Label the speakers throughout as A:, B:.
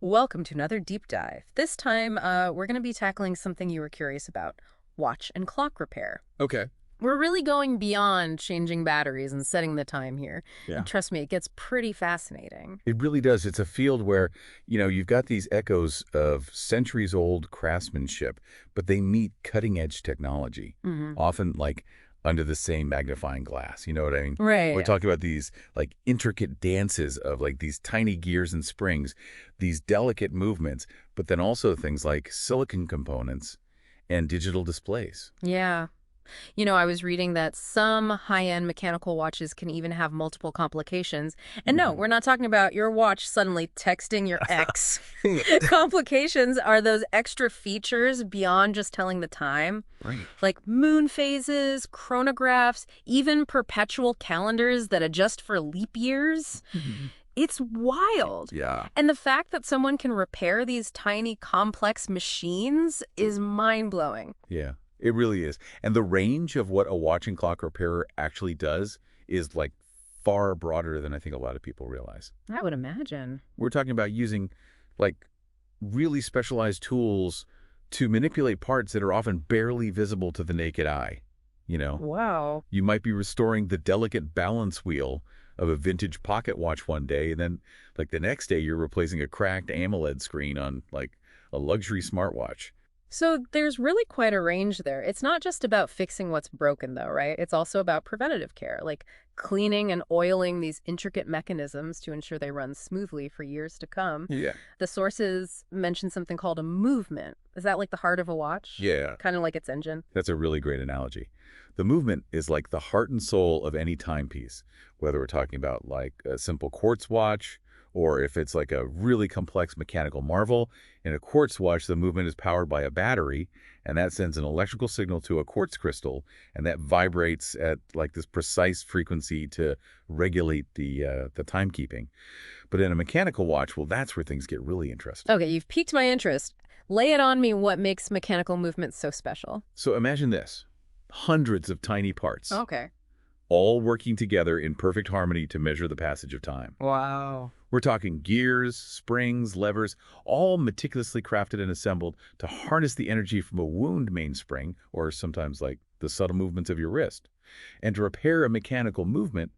A: Welcome to another deep dive. This time, we're going to be tackling something you were curious about, watch and clock repair.
B: Okay.
A: We're really going beyond changing batteries and setting the time here.
B: Yeah.
A: And trust me, it gets pretty fascinating.
B: It really does. It's a field where, you've got these echoes of centuries-old craftsmanship, but they meet cutting-edge technology,
A: Hmm.
B: often like under the same magnifying glass. You know what I mean? We're
A: Right.
B: talking about these like intricate dances of like these tiny gears and springs, these delicate movements, but then also things like silicon components and digital displays.
A: Yeah. I was reading that some high-end mechanical watches can even have multiple complications. And no,
B: Mhm.
A: we're not talking about your watch suddenly texting your ex. Complications are those extra features beyond just telling the time,
B: Right.
A: like moon phases, chronographs, even perpetual calendars that adjust for leap years.
B: Mhm.
A: It's wild.
B: Yeah.
A: And the fact that someone can repair these tiny, complex machines is mind-blowing.
B: Yeah, it really is. And the range of what a watch and clock repairer actually does is like far broader than I think a lot of people realize.
A: I would imagine.
B: We're talking about using like really specialized tools to manipulate parts that are often barely visible to the naked eye. You know,
A: Wow.
B: you might be restoring the delicate balance wheel of a vintage pocket watch one day, and then like the next day you're replacing a cracked AMOLED screen on like a luxury smartwatch.
A: So there's really quite a range there. It's not just about fixing what's broken, though, right? It's also about preventative care, like cleaning and oiling these intricate mechanisms to ensure they run smoothly for years to come.
B: Yeah.
A: The sources mention something called a movement. Is that like the heart of a watch?
B: Yeah.
A: Kind of like its engine?
B: That's a really great analogy. The movement is like the heart and soul of any timepiece, whether we're talking about like a simple quartz watch or if it's like a really complex mechanical marvel. In a quartz watch, the movement is powered by a battery, and that sends an electrical signal to a quartz crystal, and that vibrates at like this precise frequency to regulate the timekeeping. But in a mechanical watch, well, that's where things get really interesting.
A: Okay, you've piqued my interest. Lay it on me what makes mechanical movements so special.
B: So imagine this. Hundreds of tiny parts,
A: Okay.
B: all working together in perfect harmony to measure the passage of time.
A: Wow.
B: We're talking gears, springs, levers, all meticulously crafted and assembled to harness the energy from a wound mainspring, or sometimes like the subtle movements of your wrist, and to repair a mechanical movement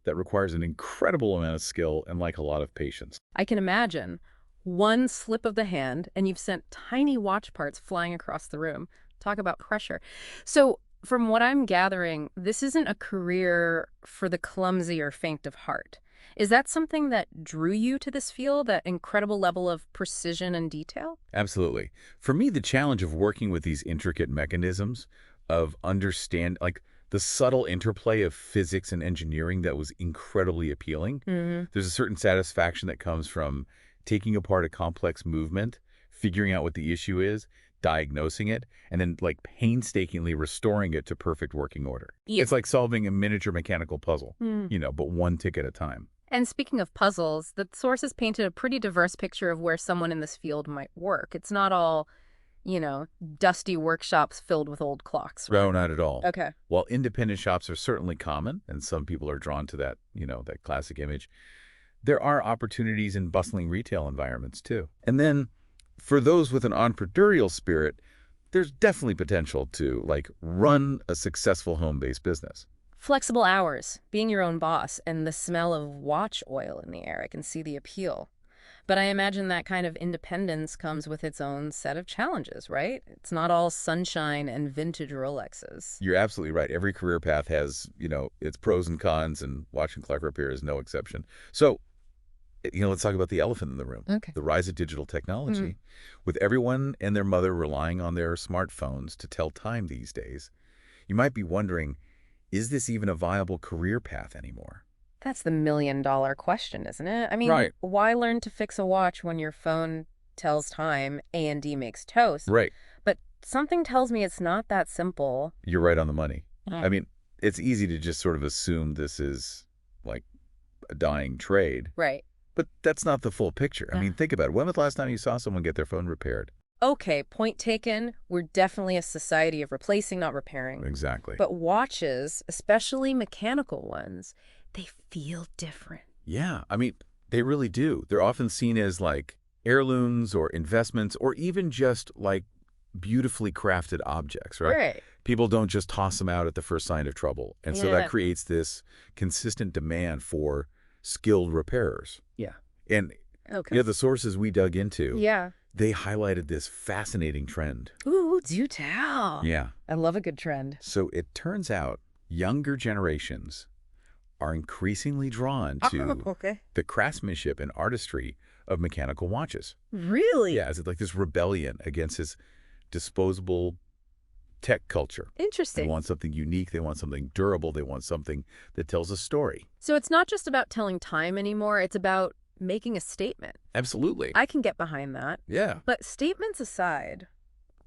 B: that requires an incredible amount of skill and like a lot of patience.
A: I can imagine. One slip of the hand, and you've sent tiny watch parts flying across the room. Talk about pressure. So, from what I'm gathering, this isn't a career for the clumsy or faint of heart. Is that something that drew you to this field, that incredible level of precision and detail?
B: Absolutely. For me, the challenge of working with these intricate mechanisms, of understand like the subtle interplay of physics and engineering that was incredibly appealing.
A: Hmm.
B: There's a certain satisfaction that comes from taking apart a complex movement, figuring out what the issue is, diagnosing it, and then like painstakingly restoring it to perfect working order.
A: Yeah.
B: It's like solving a miniature mechanical puzzle,
A: Mm.
B: but one tick at a time.
A: And speaking of puzzles, the sources painted a pretty diverse picture of where someone in this field might work. It's not all, dusty workshops filled with old clocks, right?
B: No, not at all.
A: Okay.
B: While independent shops are certainly common, and some people are drawn to that, that classic image, there are opportunities in bustling retail environments too. And then for those with an entrepreneurial spirit, there's definitely potential to like run a successful home-based business.
A: Flexible hours, being your own boss, and the smell of watch oil in the air. I can see the appeal. But I imagine that kind of independence comes with its own set of challenges, right? It's not all sunshine and vintage Rolexes.
B: You're absolutely right. Every career path has, its pros and cons, and watch and clock repair is no exception. So, let's talk about the elephant in the room,
A: Okay.
B: the rise of digital technology. With everyone and their mother relying on their smartphones to tell time these days, you might be wondering, is this even a viable career path anymore?
A: That's the million-dollar question, isn't it? I mean,
B: Right.
A: why learn to fix a watch when your phone tells time, A&D makes toast?
B: Right.
A: But something tells me it's not that simple.
B: You're right on the money.
A: Mm.
B: I mean, it's easy to just sort of assume this is like a dying trade,
A: Right.
B: but that's not the full picture. I
A: Yeah.
B: mean, think about it. When was the last time you saw someone get their phone repaired?
A: Okay, point taken. We're definitely a society of replacing, not repairing.
B: Exactly.
A: But watches, especially mechanical ones, they feel different.
B: Yeah, I mean, they really do. They're often seen as like heirlooms or investments or even just like beautifully crafted objects, right?
A: Right.
B: People don't just toss them out at the first sign of trouble. And so that
A: Yeah.
B: creates this consistent demand for skilled repairers.
A: Yeah.
B: And
A: Okay.
B: the sources we dug into,
A: Yeah.
B: they highlighted this fascinating trend.
A: Ooh, do tell.
B: Yeah.
A: I love a good trend.
B: So it turns out younger generations are increasingly drawn to
A: Okay.
B: the craftsmanship and artistry of mechanical watches.
A: Really?
B: Yeah, it's like this rebellion against this disposable tech culture. They
A: Interesting.
B: want something unique. They want something durable. They want something that tells a story.
A: So it's not just about telling time anymore. It's about making a statement.
B: Absolutely.
A: I can get behind that.
B: Yeah.
A: But statements aside,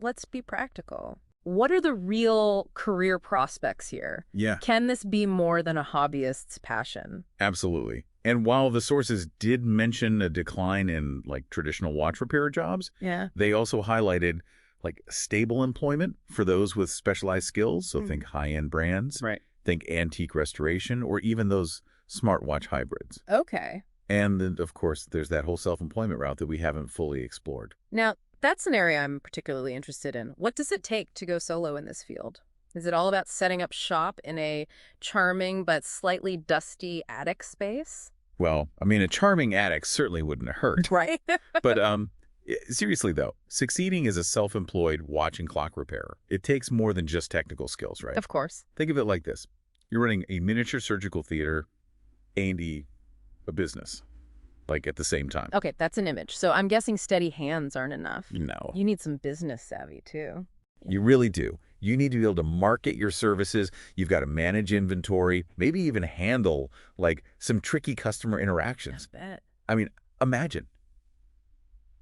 A: let's be practical. What are the real career prospects here?
B: Yeah,
A: Can this be more than a hobbyist's passion?
B: absolutely. And while the sources did mention a decline in like traditional watch repair jobs,
A: Yeah.
B: they also highlighted like stable employment for those with specialized skills. So
A: Mm.
B: think high-end brands,
A: Right.
B: think antique restoration, or even those smartwatch hybrids.
A: Okay.
B: And then, of course, there's that whole self-employment route that we haven't fully explored.
A: Now, that's an area I'm particularly interested in. What does it take to go solo in this field? Is it all about setting up shop in a charming but slightly dusty attic space?
B: Well, I mean, a charming attic certainly wouldn't hurt.
A: Right.
B: But seriously, though, succeeding as a self-employed watch and clock repairer, it takes more than just technical skills, right?
A: Of course.
B: Think of it like this. You're running a miniature surgical theater and a business, like at the same time.
A: Okay, that's an image. So I'm guessing steady hands aren't enough.
B: No,
A: You need some business savvy, too.
B: you really do. You need to be able to market your services. You've got to manage inventory, maybe even handle like some tricky customer interactions.
A: I bet.
B: I mean, imagine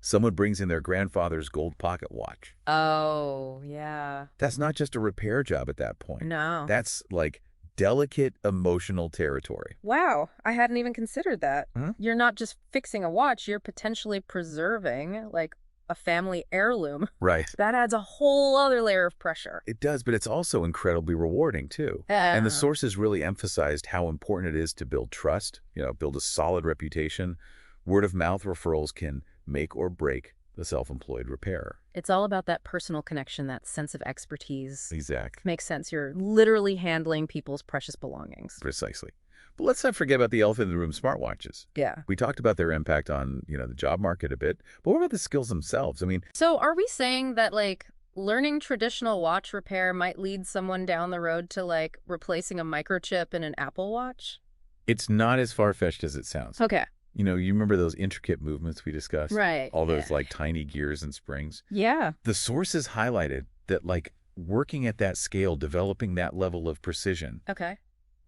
B: someone brings in their grandfather's gold pocket watch.
A: Oh, yeah.
B: That's not just a repair job at that point.
A: No.
B: That's like delicate emotional territory.
A: Wow, I hadn't even considered that.
B: Huh?
A: You're not just fixing a watch, you're potentially preserving, like, a family heirloom.
B: Right.
A: That adds a whole other layer of pressure.
B: It does, but it's also incredibly rewarding too. And the
A: Yeah.
B: sources really emphasized how important it is to build trust, build a solid reputation. Word of mouth referrals can make or break the self-employed repairer.
A: It's all about that personal connection, that sense of expertise.
B: Exactly.
A: Makes sense. You're literally handling people's precious belongings.
B: Precisely. But let's not forget about the elephant in the room, smartwatches.
A: Yeah.
B: We talked about their impact on, the job market a bit, but what about the skills themselves? I mean,
A: So are we saying that, like, learning traditional watch repair might lead someone down the road to, like, replacing a microchip in an Apple Watch?
B: it's not as far-fetched as it sounds.
A: Okay.
B: You remember those intricate movements we discussed?
A: Right.
B: All those
A: Yeah.
B: like tiny gears and springs.
A: Yeah.
B: The sources highlighted that like working at that scale, developing that level of precision,
A: Okay.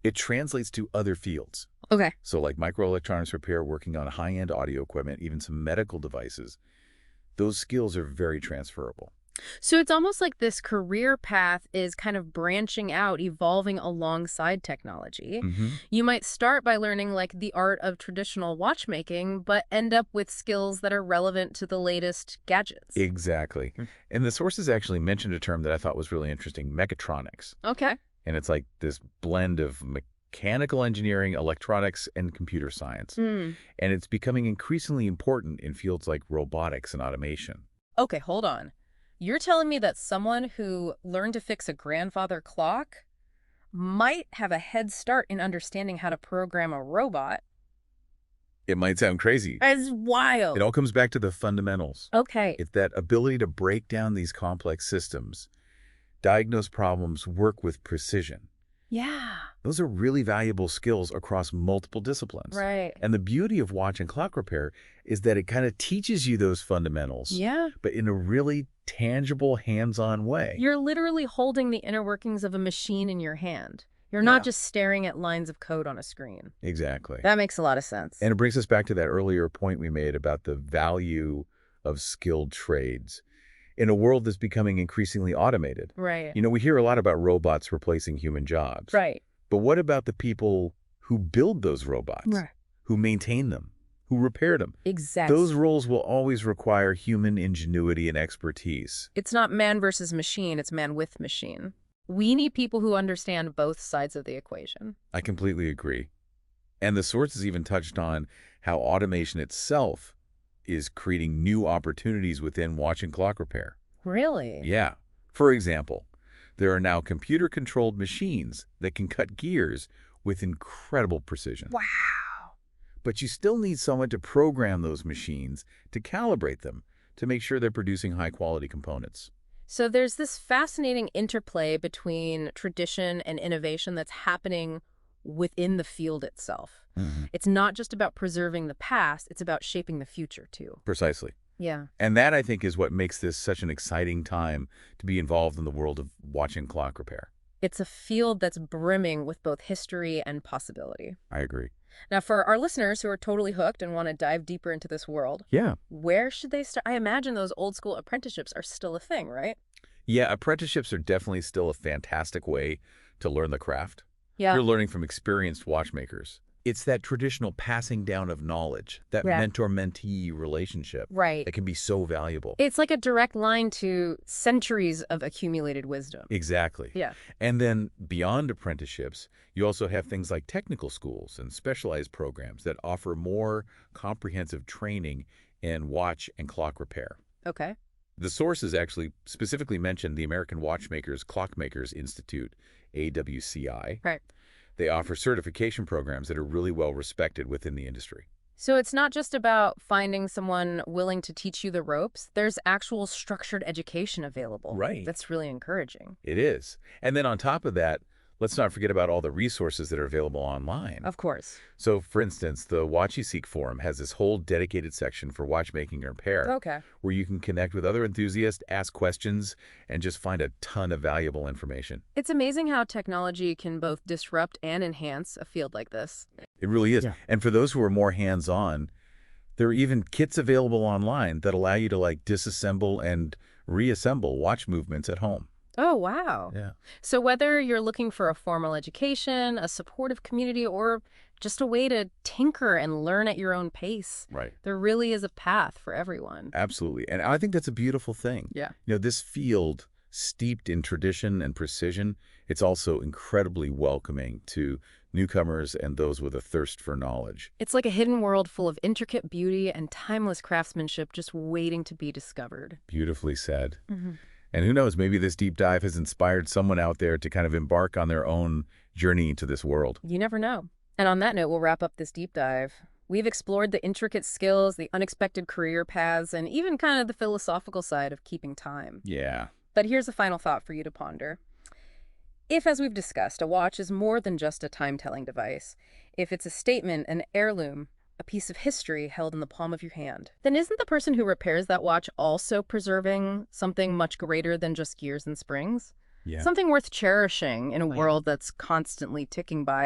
B: it translates to other fields.
A: Okay.
B: So like microelectronics repair, working on high-end audio equipment, even some medical devices, those skills are very transferable.
A: So it's almost like this career path is kind of branching out, evolving alongside technology. You might start by learning like the art of traditional watchmaking, but end up with skills that are relevant to the latest gadgets.
B: Exactly. And the sources actually mentioned a term that I thought was really interesting, mechatronics.
A: Okay.
B: And it's like this blend of mechanical engineering, electronics, and computer science.
A: Hmm.
B: And it's becoming increasingly important in fields like robotics and automation.
A: Okay, hold on. You're telling me that someone who learned to fix a grandfather clock might have a head start in understanding how to program a robot?
B: It might sound crazy.
A: That's wild.
B: It all comes back to the fundamentals.
A: Okay.
B: It's that ability to break down these complex systems, diagnose problems, work with precision.
A: Yeah.
B: Those are really valuable skills across multiple disciplines.
A: Right.
B: And the beauty of watch and clock repair is that it kind of teaches you those fundamentals,
A: Yeah.
B: but in a really tangible, hands-on way.
A: You're literally holding the inner workings of a machine in your hand. You're
B: Yeah.
A: not just staring at lines of code on a screen.
B: Exactly.
A: That makes a lot of sense.
B: And it brings us back to that earlier point we made about the value of skilled trades in a world that's becoming increasingly automated.
A: Right.
B: We hear a lot about robots replacing human jobs.
A: Right.
B: But what about the people who build those robots,
A: Right.
B: who maintain them, who repair them?
A: Exactly.
B: Those roles will always require human ingenuity and expertise.
A: It's not man versus machine, it's man with machine. We need people who understand both sides of the equation.
B: I completely agree. And the sources even touched on how automation itself is creating new opportunities within watch and clock repair.
A: Really?
B: Yeah. For example, there are now computer-controlled machines that can cut gears with incredible precision.
A: Wow.
B: But you still need someone to program those machines, to calibrate them, to make sure they're producing high-quality components.
A: So there's this fascinating interplay between tradition and innovation that's happening within the field itself. It's not just about preserving the past, it's about shaping the future too.
B: Precisely.
A: Yeah.
B: And that, I think, is what makes this such an exciting time to be involved in the world of watch and clock repair.
A: It's a field that's brimming with both history and possibility.
B: I agree.
A: Now, for our listeners who are totally hooked and want to dive deeper into this world,
B: Yeah.
A: where should they start? I imagine those old school apprenticeships are still a thing, right?
B: Yeah, apprenticeships are definitely still a fantastic way to learn the craft.
A: Yeah.
B: You're learning from experienced watchmakers. It's that traditional passing down of knowledge, that
A: Yeah.
B: mentor-mentee relationship
A: Right.
B: that can be so valuable.
A: It's like a direct line to centuries of accumulated wisdom.
B: Exactly.
A: Yeah.
B: And then beyond apprenticeships, you also have things like technical schools and specialized programs that offer more comprehensive training in watch and clock repair.
A: Okay.
B: The sources actually specifically mention the American Watchmakers Clockmakers Institute, AWCI.
A: Right.
B: They offer certification programs that are really well respected within the industry.
A: So it's not just about finding someone willing to teach you the ropes. There's actual structured education available.
B: Right.
A: That's really encouraging.
B: It is. And then on top of that, let's not forget about all the resources that are available online.
A: Of course.
B: So, for instance, the Watch You Seek forum has this whole dedicated section for watchmaking and repair,
A: Okay.
B: where you can connect with other enthusiasts, ask questions, and just find a ton of valuable information.
A: It's amazing how technology can both disrupt and enhance a field like this.
B: It really is.
A: Yeah.
B: And for those who are more hands-on, there are even kits available online that allow you to disassemble and reassemble watch movements at home.
A: Oh, wow.
B: Yeah.
A: So whether you're looking for a formal education, a supportive community, or just a way to tinker and learn at your own pace,
B: Right.
A: there really is a path for everyone.
B: Absolutely. And I think that's a beautiful thing.
A: Yeah.
B: This field, steeped in tradition and precision, it's also incredibly welcoming to newcomers and those with a thirst for knowledge.
A: It's like a hidden world full of intricate beauty and timeless craftsmanship just waiting to be discovered.
B: Beautifully said.
A: Mm-hmm.
B: And who knows, maybe this deep dive has inspired someone out there to kind of embark on their own journey into this world.
A: You never know. And on that note, we'll wrap up this deep dive. We've explored the intricate skills, the unexpected career paths, and even kind of the philosophical side of keeping time.
B: Yeah.
A: But here's a final thought for you to ponder. If, as we've discussed, a watch is more than just a time-telling device, if it's a statement, an heirloom, a piece of history held in the palm of your hand, then isn't the person who repairs that watch also preserving something much greater than just gears and springs?
B: Yeah.
A: Something worth cherishing in a world that's constantly ticking by.